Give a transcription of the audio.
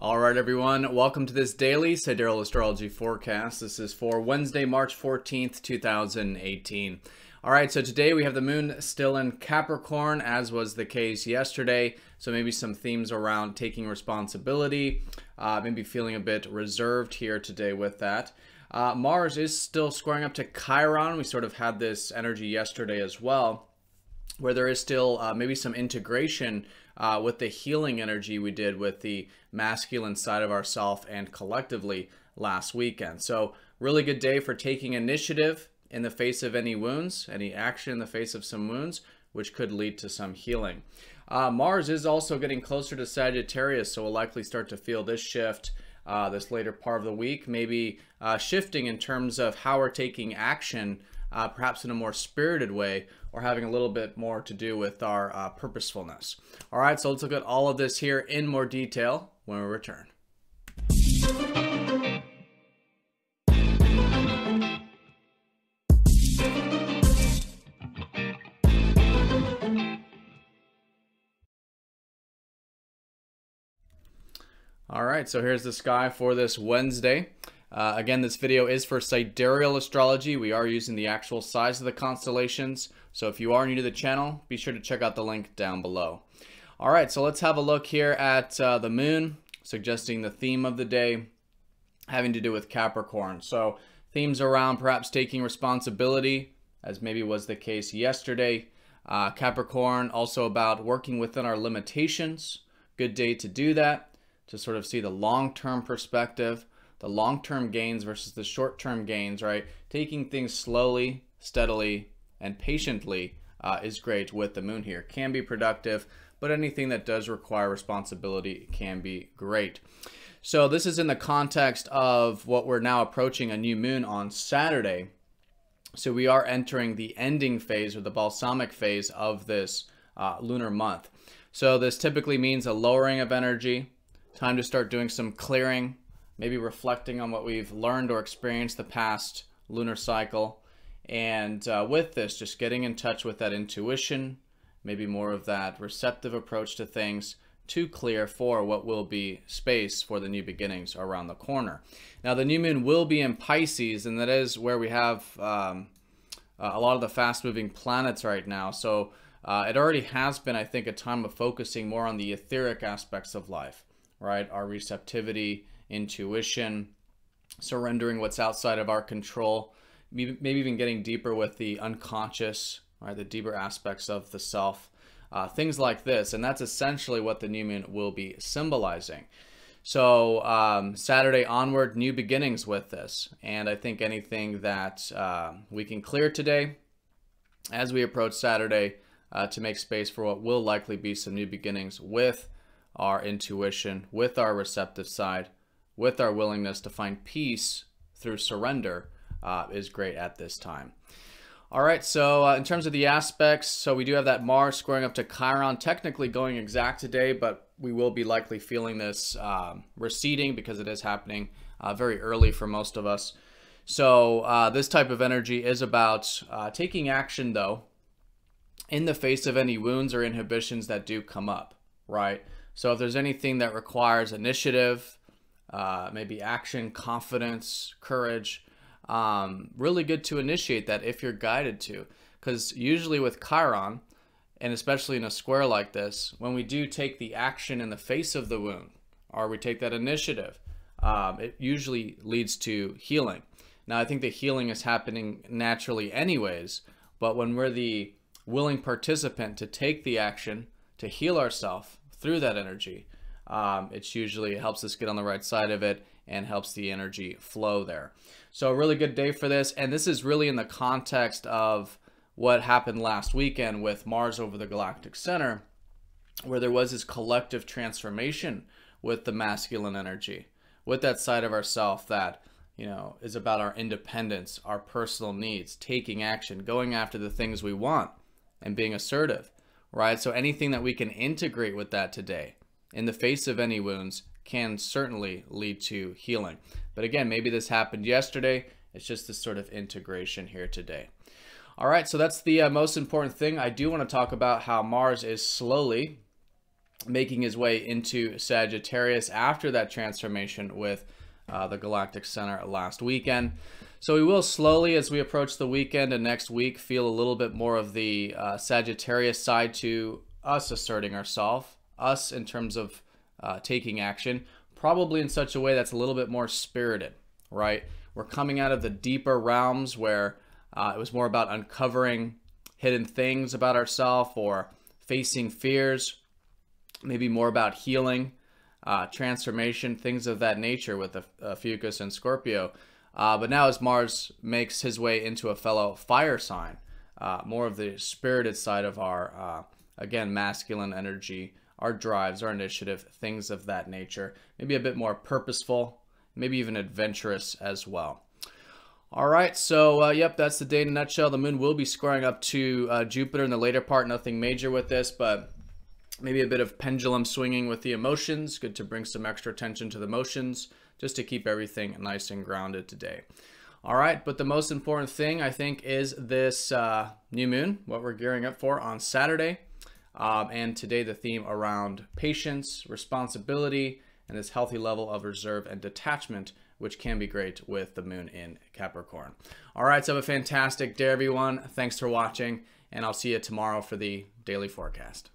All right, everyone. Welcome to this daily Sidereal Astrology forecast. This is for Wednesday, March 14th, 2018. All right, so today we have the moon still in Capricorn, as was the case yesterday. So maybe some themes around taking responsibility, maybe feeling a bit reserved here today with that. Mars is still squaring up to Chiron. We sort of had this energy yesterday as well, where there is still maybe some integration with the healing energy we did with the masculine side of ourself and collectively last weekend. So really good day for taking initiative in the face of any wounds, any action in the face of some wounds, which could lead to some healing. Mars is also getting closer to Sagittarius, so we'll likely start to feel this shift this later part of the week, maybe shifting in terms of how we're taking action, perhaps in a more spirited way, or having a little bit more to do with our purposefulness. All right, so let's look at all of this here in more detail when we return. All right, so here's the sky for this Wednesday. Again, this video is for Sidereal Astrology. We are using the actual size of the constellations. So if you are new to the channel, be sure to check out the link down below. All right, so let's have a look here at the moon, suggesting the theme of the day having to do with Capricorn. So themes around perhaps taking responsibility, as maybe was the case yesterday. Capricorn also about working within our limitations. Good day to do that, to sort of see the long-term perspective, the long-term gains versus the short-term gains, right? Taking things slowly, steadily, and patiently is great with the moon here. Can be productive, but anything that does require responsibility can be great. So this is in the context of what we're now approaching a new moon on Saturday. So we are entering the ending phase, or the balsamic phase of this lunar month. So this typically means a lowering of energy, time to start doing some clearing, maybe reflecting on what we've learned or experienced the past lunar cycle. And with this, just getting in touch with that intuition, maybe more of that receptive approach to things, to clear for what will be space for the new beginnings around the corner. Now, the new moon will be in Pisces, and that is where we have a lot of the fast-moving planets right now. So it already has been, I think, a time of focusing more on the etheric aspects of life, right? Our receptivity, intuition, surrendering what's outside of our control, maybe even getting deeper with the unconscious, right? The deeper aspects of the self, things like this. And that's essentially what the new moon will be symbolizing. So Saturday onward, new beginnings with this. And I think anything that we can clear today as we approach Saturday to make space for what will likely be some new beginnings with our intuition, with our receptive side, with our willingness to find peace through surrender is great at this time. All right, so in terms of the aspects, so we do have that Mars squaring up to Chiron, technically going exact today, but we will be likely feeling this receding because it is happening very early for most of us. So this type of energy is about taking action, though, in the face of any wounds or inhibitions that do come up, right? So if there's anything that requires initiative, maybe action, confidence, courage, really good to initiate that if you're guided to. Because usually with Chiron, and especially in a square like this, when we do take the action in the face of the wound, or we take that initiative, it usually leads to healing. Now, I think the healing is happening naturally anyways, but when we're the willing participant to take the action, to heal ourselves through that energy, it usually helps us get on the right side of it and helps the energy flow there. So a really good day for this. And this is really in the context of what happened last weekend with Mars over the galactic center, where there was this collective transformation with the masculine energy, with that side of ourself that, you know, is about our independence, our personal needs, taking action, going after the things we want, and being assertive, right? So anything that we can integrate with that today in the face of any wounds can certainly lead to healing. But again, maybe this happened yesterday. It's just this sort of integration here today. All right, so that's the most important thing. I do want to talk about how Mars is slowly making his way into Sagittarius after that transformation with the galactic center last weekend. So we will slowly, as we approach the weekend and next week, feel a little bit more of the Sagittarius side to us asserting ourselves, us in terms of taking action, probably in such a way that's a little bit more spirited, right? We're coming out of the deeper realms where it was more about uncovering hidden things about ourselves or facing fears, maybe more about healing, transformation, things of that nature with the Fucus and Scorpio. But now as Mars makes his way into a fellow fire sign, more of the spirited side of our, again, masculine energy, our drives, our initiative, things of that nature. Maybe a bit more purposeful, maybe even adventurous as well. All right, so yep, that's the day in a nutshell. The moon will be squaring up to Jupiter in the later part. Nothing major with this, but maybe a bit of pendulum swinging with the emotions. Good to bring some extra attention to the emotions, just to keep everything nice and grounded today. All right, but the most important thing, I think, is this new moon, what we're gearing up for on Saturday. And today the theme around patience, responsibility, and this healthy level of reserve and detachment, which can be great with the moon in Capricorn. All right, so have a fantastic day, everyone. Thanks for watching, and I'll see you tomorrow for the daily forecast.